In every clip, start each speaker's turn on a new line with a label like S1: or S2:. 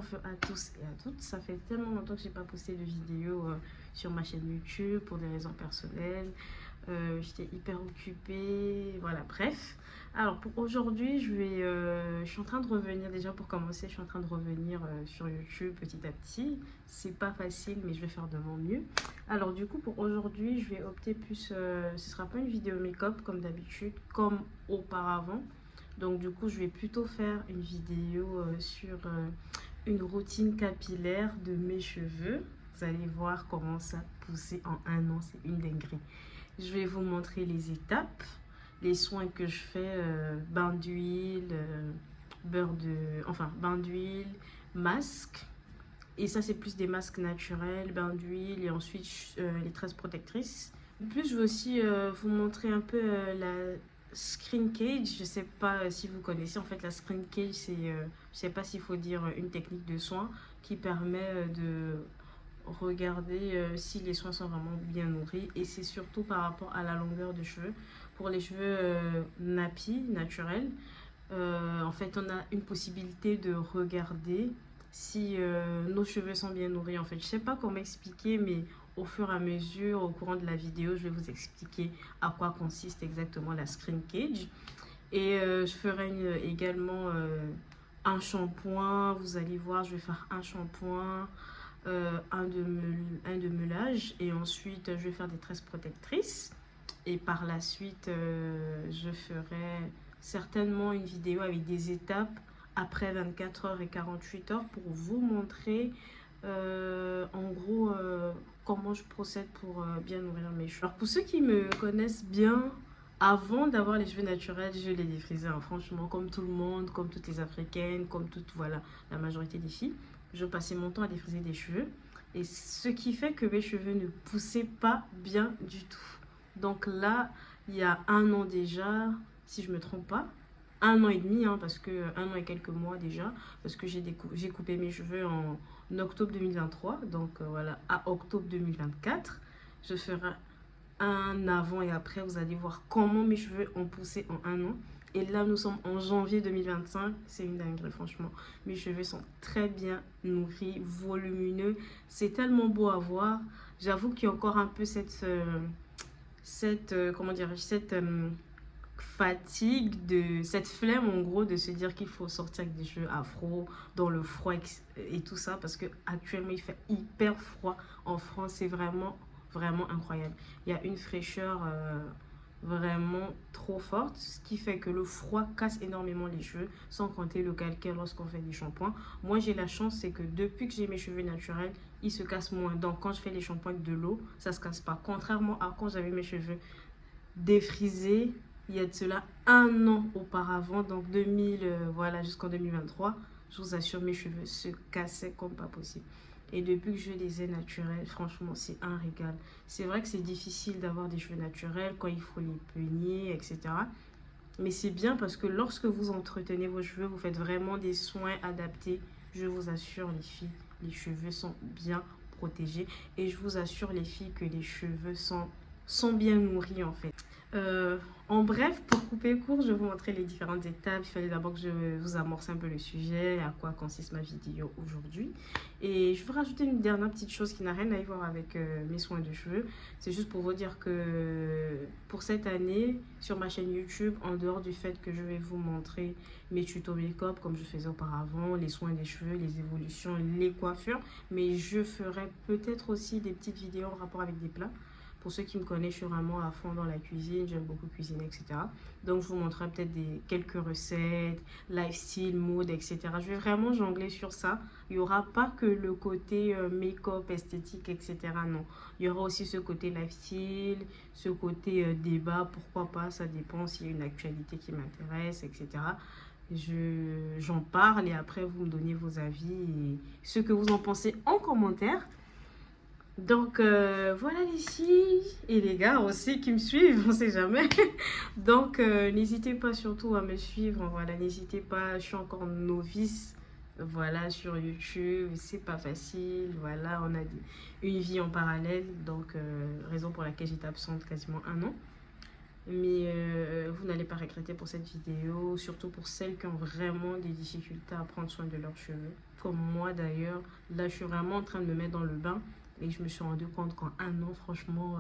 S1: à tous et à toutes. Ça fait tellement longtemps que j'ai pas posté de vidéo sur ma chaîne YouTube pour des raisons personnelles. J'étais hyper occupée, voilà, bref. Alors pour aujourd'hui, je suis en train de revenir, déjà pour commencer, je suis en train de revenir sur YouTube petit à petit. C'est pas facile, mais je vais faire de mon mieux. Alors du coup, pour aujourd'hui, je vais opter plus, ce sera pas une vidéo make-up comme d'habitude, comme auparavant. Donc du coup, je vais plutôt faire une vidéo sur une routine capillaire de mes cheveux. Vous allez voir comment ça a poussé en un an, c'est une dinguerie. Je vais vous montrer les étapes, les soins que je fais, bain d'huile, bain d'huile, masque. Et ça, c'est plus des masques naturels, bain d'huile et ensuite les tresses protectrices. En plus, je vais aussi vous montrer un peu la screen cage. Je sais pas si vous connaissez. En fait, la screen cage, c'est, je sais pas s'il faut dire une technique de soin qui permet de regarder si les soins sont vraiment bien nourris. Et c'est surtout par rapport à la longueur de cheveux. Pour les cheveux nappy, naturels, en fait, on a une possibilité de regarder si nos cheveux sont bien nourris. En fait, je sais pas comment expliquer, mais au fur et à mesure, au courant de la vidéo, je vais vous expliquer à quoi consiste exactement la screen cage. Et je ferai également un shampoing. Vous allez voir, je vais faire un shampoing, un de meulage. Et ensuite, je vais faire des tresses protectrices. Et par la suite, je ferai certainement une vidéo avec des étapes après 24 heures et 48 heures pour vous montrer en gros comment je procède pour bien nourrir mes cheveux. Alors pour ceux qui me connaissent bien, avant d'avoir les cheveux naturels, je les défrisais, hein, franchement, comme tout le monde, comme toutes les Africaines, comme toute, voilà, la majorité des filles. Je passais mon temps à défriser des cheveux. Et ce qui fait que mes cheveux ne poussaient pas bien du tout. Donc là, il y a un an déjà, si je ne me trompe pas, un an et demi, hein, parce que un an et quelques mois déjà, parce que j'ai coupé mes cheveux en octobre 2023. Donc voilà, à octobre 2024, je ferai un avant et après. Vous allez voir comment mes cheveux ont poussé en un an. Et là, nous sommes en janvier 2025. C'est une dinguerie, franchement. Mes cheveux sont très bien nourris, volumineux. C'est tellement beau à voir. J'avoue qu'il y a encore un peu comment dirais-je, cette fatigue, cette flemme en gros de se dire qu'il faut sortir avec des cheveux afro dans le froid et tout ça, parce que actuellement il fait hyper froid en France. C'est vraiment incroyable. Il y a une fraîcheur vraiment trop forte, ce qui fait que le froid casse énormément les cheveux, sans compter le calcaire lorsqu'on fait des shampoings. Moi j'ai la chance, c'est que depuis que j'ai mes cheveux naturels, ils se cassent moins. Donc quand je fais les shampoings avec de l'eau, ça se casse pas, contrairement à quand j'avais mes cheveux défrisés il y a de cela un an auparavant, donc 2000, voilà, jusqu'en 2023. Je vous assure, mes cheveux se cassaient comme pas possible. Et depuis que je les ai naturels, franchement, c'est un régal. C'est vrai que c'est difficile d'avoir des cheveux naturels quand il faut les peigner, etc. Mais c'est bien parce que lorsque vous entretenez vos cheveux, vous faites vraiment des soins adaptés. Je vous assure, les filles, les cheveux sont bien protégés. Et je vous assure, les filles, que les cheveux sont bien nourris, en fait. En bref, pour couper court, je vais vous montrer les différentes étapes. Il fallait d'abord que je vous amorce un peu le sujet, à quoi consiste ma vidéo aujourd'hui. Et je vais rajouter une dernière petite chose qui n'a rien à y voir avec mes soins de cheveux. C'est juste pour vous dire que pour cette année, sur ma chaîne YouTube, en dehors du fait que je vais vous montrer mes tutos make-up comme je faisais auparavant, les soins des cheveux, les évolutions, les coiffures, mais je ferai peut-être aussi des petites vidéos en rapport avec des plats. Pour ceux qui me connaissent, je suis vraiment à fond dans la cuisine, j'aime beaucoup cuisiner, etc. Donc, je vous montrerai peut-être quelques recettes, lifestyle, mode, etc. Je vais vraiment jongler sur ça. Il n'y aura pas que le côté make-up, esthétique, etc. Non, il y aura aussi ce côté lifestyle, ce côté débat, pourquoi pas, ça dépend s'il y a une actualité qui m'intéresse, etc. J'en parle et après, vous me donnez vos avis et ce que vous en pensez en commentaire. Donc voilà les filles et les gars aussi qui me suivent, on sait jamais. Donc n'hésitez pas surtout à me suivre, voilà, n'hésitez pas, je suis encore novice, voilà, sur YouTube, c'est pas facile, voilà, on a une vie en parallèle, donc raison pour laquelle j'étais absente quasiment un an. Mais vous n'allez pas regretter pour cette vidéo, surtout pour celles qui ont vraiment des difficultés à prendre soin de leurs cheveux. Comme moi d'ailleurs, là je suis vraiment en train de me mettre dans le bain et je me suis rendu compte qu'en un an, franchement,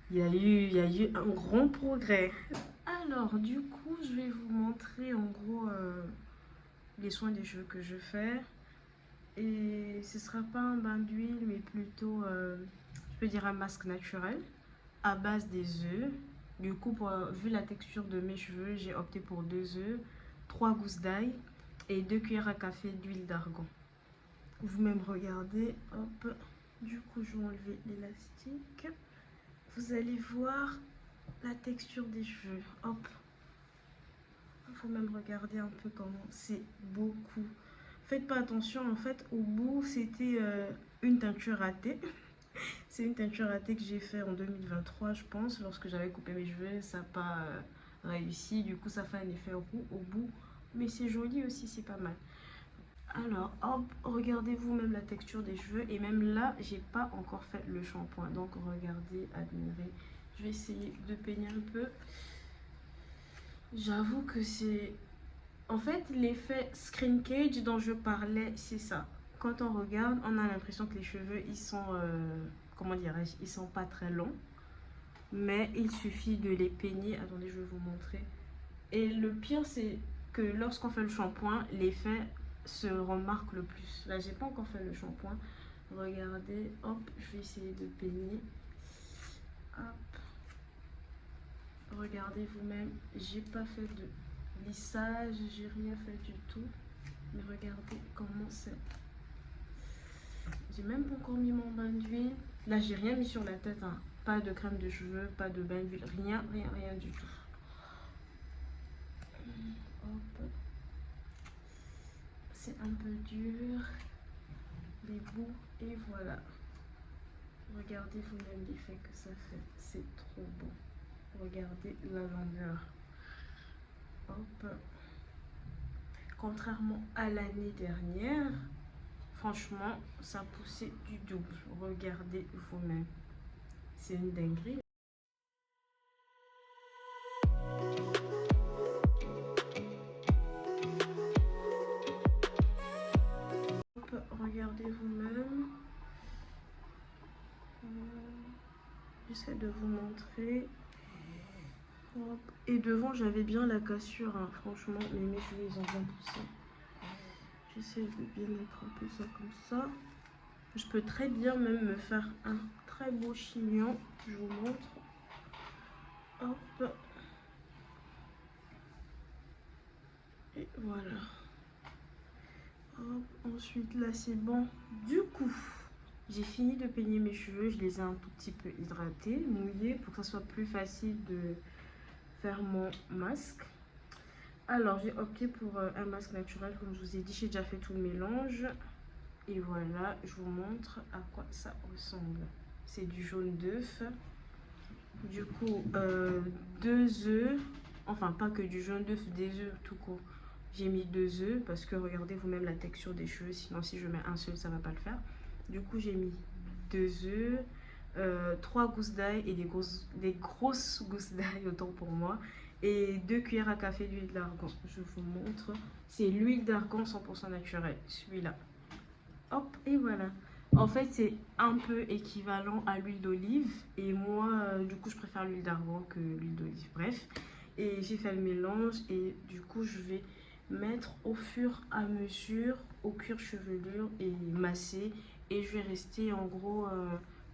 S1: il y a eu un grand progrès. Alors du coup, je vais vous montrer en gros les soins des cheveux que je fais. Et ce sera pas un bain d'huile, mais plutôt, je peux dire un masque naturel à base des œufs. Du coup, vu la texture de mes cheveux, j'ai opté pour 2 œufs, 3 gousses d'ail et 2 cuillères à café d'huile d'argan. Vous-même regardez, hop, du coup je vais enlever l'élastique. Vous allez voir la texture des cheveux, hop. Il faut même regarder un peu comment c'est beaucoup. Faites pas attention, en fait, au bout, c'était une teinture ratée. C'est une teinture ratée que j'ai fait en 2023, je pense, lorsque j'avais coupé mes cheveux. Ça n'a pas réussi, du coup, ça fait un effet roux au bout. Mais c'est joli aussi, c'est pas mal. Alors, hop, regardez vous-même la texture des cheveux. Et même là, j'ai pas encore fait le shampoing. Donc, regardez, admirez. Je vais essayer de peigner un peu. J'avoue que c'est... En fait, l'effet screen cage dont je parlais, c'est ça. Quand on regarde, on a l'impression que les cheveux, ils sont... comment dirais-je? Ils sont pas très longs. Mais il suffit de les peigner. Attendez, je vais vous montrer. Et le pire, c'est que lorsqu'on fait le shampoing, l'effet se remarque le plus. Là, j'ai pas encore fait le shampoing. Regardez, hop, je vais essayer de peigner. Hop. Regardez vous-même, j'ai pas fait de lissage, j'ai rien fait du tout. Mais regardez comment c'est. J'ai même pas encore mis mon bain d'huile. Là, j'ai rien mis sur la tête, hein. Pas de crème de cheveux, pas de bain d'huile, rien du tout. Hop. C'est un peu dur. Les bouts, et voilà. Regardez vous-même l'effet que ça fait. C'est trop beau. Regardez la longueur. Hop. Contrairement à l'année dernière, franchement, ça poussait du double. Regardez vous-même. C'est une dinguerie. Hop, regardez vous-même. J'essaie de vous montrer. Hop. Et devant, j'avais bien la cassure, hein, franchement, mais mes cheveux, ils ont bien poussé. J'essaie de bien mettre un peu ça comme ça. Je peux très bien même me faire un très beau chignon. Je vous montre. Hop. Et voilà. Hop. Ensuite, là, c'est bon. Du coup, j'ai fini de peigner mes cheveux. Je les ai un tout petit peu hydratés, mouillés, pour que ça soit plus facile de faire mon masque. Alors, j'ai opté pour un masque naturel, comme je vous ai dit. J'ai déjà fait tout le mélange. Et voilà, je vous montre à quoi ça ressemble. C'est du jaune d'œuf. Du coup, 2 œufs. Enfin, pas que du jaune d'œuf, des œufs tout court. J'ai mis 2 œufs parce que regardez vous-même la texture des cheveux. Sinon, si je mets un seul, ça va pas le faire. Du coup, j'ai mis 2 œufs, 3 gousses d'ail et des grosses gousses d'ail, autant pour moi. Et 2 cuillères à café d'huile d'argan. Je vous montre. C'est l'huile d'argan 100% naturelle, celui-là. Hop, et voilà. En fait, c'est un peu équivalent à l'huile d'olive. Et moi, du coup, je préfère l'huile d'argan que l'huile d'olive. Bref. Et j'ai fait le mélange. Et du coup, je vais mettre au fur et à mesure au cuir chevelure et masser. Et je vais rester en gros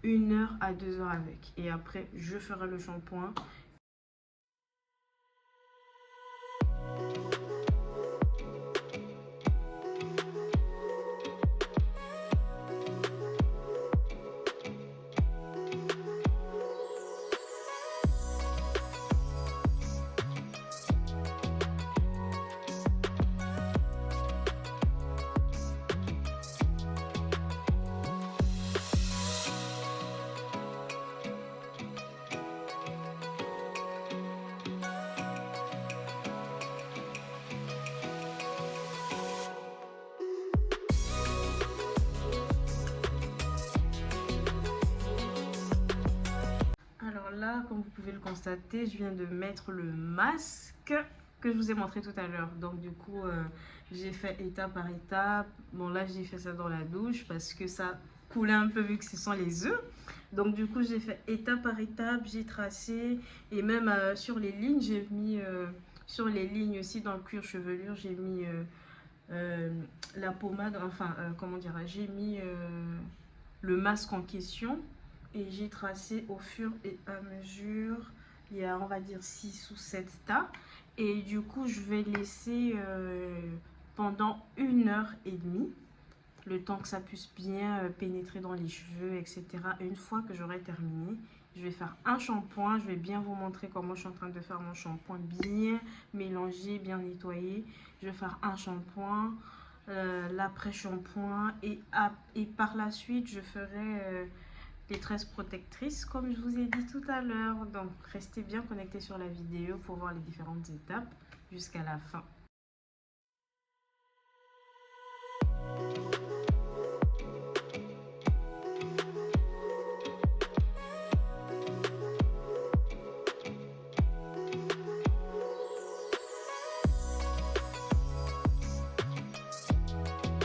S1: 1 heure à 2 heures avec. Et après, je ferai le shampoing. vous pouvez le constater, je viens de mettre le masque que je vous ai montré tout à l'heure. Donc du coup, j'ai fait étape par étape. Bon là, j'ai fait ça dans la douche parce que ça coulait un peu vu que ce sont les œufs. Donc du coup, j'ai fait étape par étape, j'ai tracé. Et même sur les lignes, j'ai mis... sur les lignes aussi dans le cuir chevelure, j'ai mis la pommade, enfin, comment dire, j'ai mis le masque en question et j'ai tracé au fur et à mesure. Il y a, on va dire, 6 ou 7 tas. Et du coup, je vais laisser pendant 1 heure et demie, le temps que ça puisse bien pénétrer dans les cheveux, etc. Et une fois que j'aurai terminé, je vais faire un shampoing. Je vais bien vous montrer comment je suis en train de faire mon shampoing, bien mélangé, bien nettoyé. Je vais faire un shampoing, l'après-shampoing et par la suite, je ferai les tresses protectrices comme je vous ai dit tout à l'heure. Donc, restez bien connectés sur la vidéo pour voir les différentes étapes jusqu'à la fin.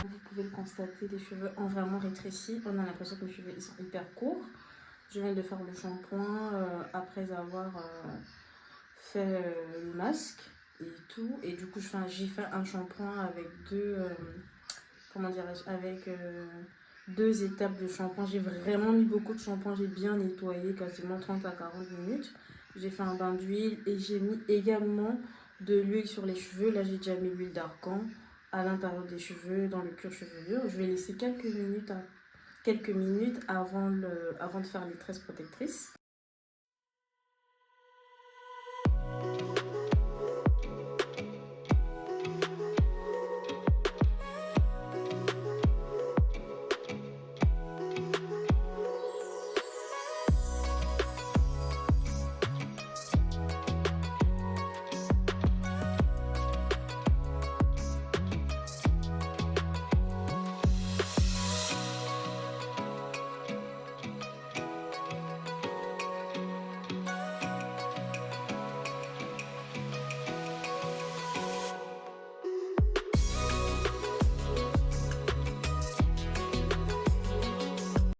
S1: Vous pouvez le constater, les cheveux ont vraiment rétréci. On a l'impression que mes cheveux ils sont hyper courts. Je viens de faire le shampoing après avoir fait le masque et tout. Et du coup, j'ai fait un shampoing avec comment dirais-je, avec 2 étapes de shampoing. J'ai vraiment mis beaucoup de shampoing. J'ai bien nettoyé, quasiment 30 à 40 minutes. J'ai fait un bain d'huile et j'ai mis également de l'huile sur les cheveux. Là, j'ai déjà mis l'huile d'argan à l'intérieur des cheveux, dans le cuir chevelure. Je vais laisser quelques minutes avant de faire les tresses protectrices.